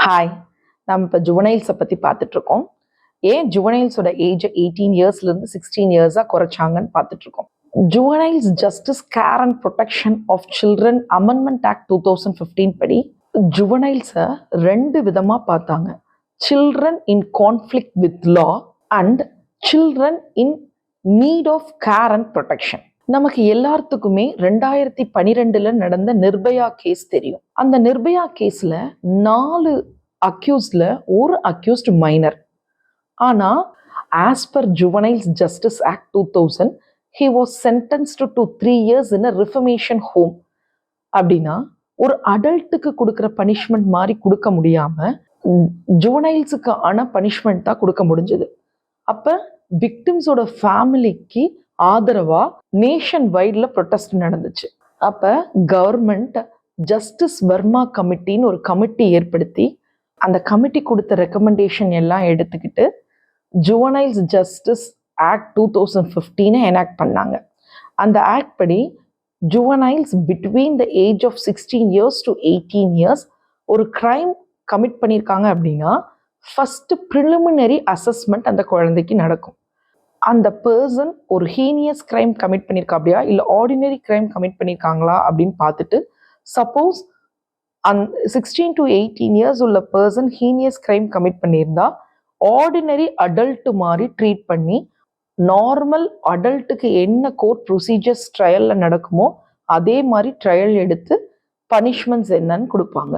Hi, நம்ம இப்போ ஜுவனைல்ஸை பற்றி பார்த்துட்ருக்கோம். ஏன் ஜுவனைல்ஸோட ஏஜை 18 இயர்ஸ்லேருந்து 16 இயர்ஸாக குறைச்சாங்கன்னு பார்த்துட்ருக்கோம். Juveniles justice care and protection of children amendment act 2015 படி ஜுவனைல்ஸை 2 விதமாக பார்த்தாங்க. Children in conflict with law and children in need of care and protection. நமக்கு எல்லாத்துக்குமே 2012 நடந்த நிர்பயா கேஸ் தெரியும். அந்த நிர்பயா கேஸ்ல 4 அக்யூஸ்ட்ல ஒரு அக்யூஸ்ட் மைனர். ஆனா as per juveniles justice act 2000 he was sentenced to 3 years in a reformation home. அப்படின்னா ஒரு அடல்ட்டுக்கு கொடுக்குற பனிஷ்மெண்ட் மாதிரி கொடுக்க முடியாம ஜுவனைல்ஸுக்கு ஆன பனிஷ்மெண்ட் தான் கொடுக்க முடிஞ்சது. அப்ப விக்டிம்ஸோட ஃபேமிலிக்கு ஆதரவா நேஷன் வைட்ல ப்ரொட்டஸ்ட் நடந்துச்சு. அப்ப கவர்மெண்ட் ஜஸ்டிஸ் வர்மா கமிட்டின்னு ஒரு கமிட்டி ஏற்படுத்தி அந்த கமிட்டி கொடுத்த ரெக்கமெண்டேஷன் எல்லாம் எடுத்துக்கிட்டு ஜுவனைல்ஸ் ஜஸ்டிஸ் ஆக்ட் 2015 எனாக்ட் பண்ணாங்க. அந்த ஆக்ட் படி juveniles between the age of 16 years to 18 years ஒரு கிரைம் கமிட் பண்ணியிருக்காங்க அப்படின்னா ஃபர்ஸ்ட் ப்ரிலிமினரி அசஸ்மெண்ட் அந்த குழந்தைக்கு நடக்கும். அந்த பர்சன் ஒரு ஹீனியஸ் கிரைம் கமிட் பண்ணியிருக்கா அப்படியா இல்லை ஆர்டினரி கிரைம் கமிட் பண்ணியிருக்காங்களா அப்படின்னு பார்த்துட்டு சப்போஸ் 16 to 18 இயர்ஸ் உள்ள பர்சன் ஹீனியஸ் கிரைம் கமிட் பண்ணியிருந்தா ஆர்டினரி அடல்ட் மாதிரி ட்ரீட் பண்ணி நார்மல் அடல்ட்டுக்கு என்ன கோர்ட் ப்ரொசீஜர்ஸ் ட்ரையலில் நடக்குமோ அதே மாதிரி ட்ரையல் எடுத்து பனிஷ்மெண்ட்ஸ் என்னன்னு கொடுப்பாங்க.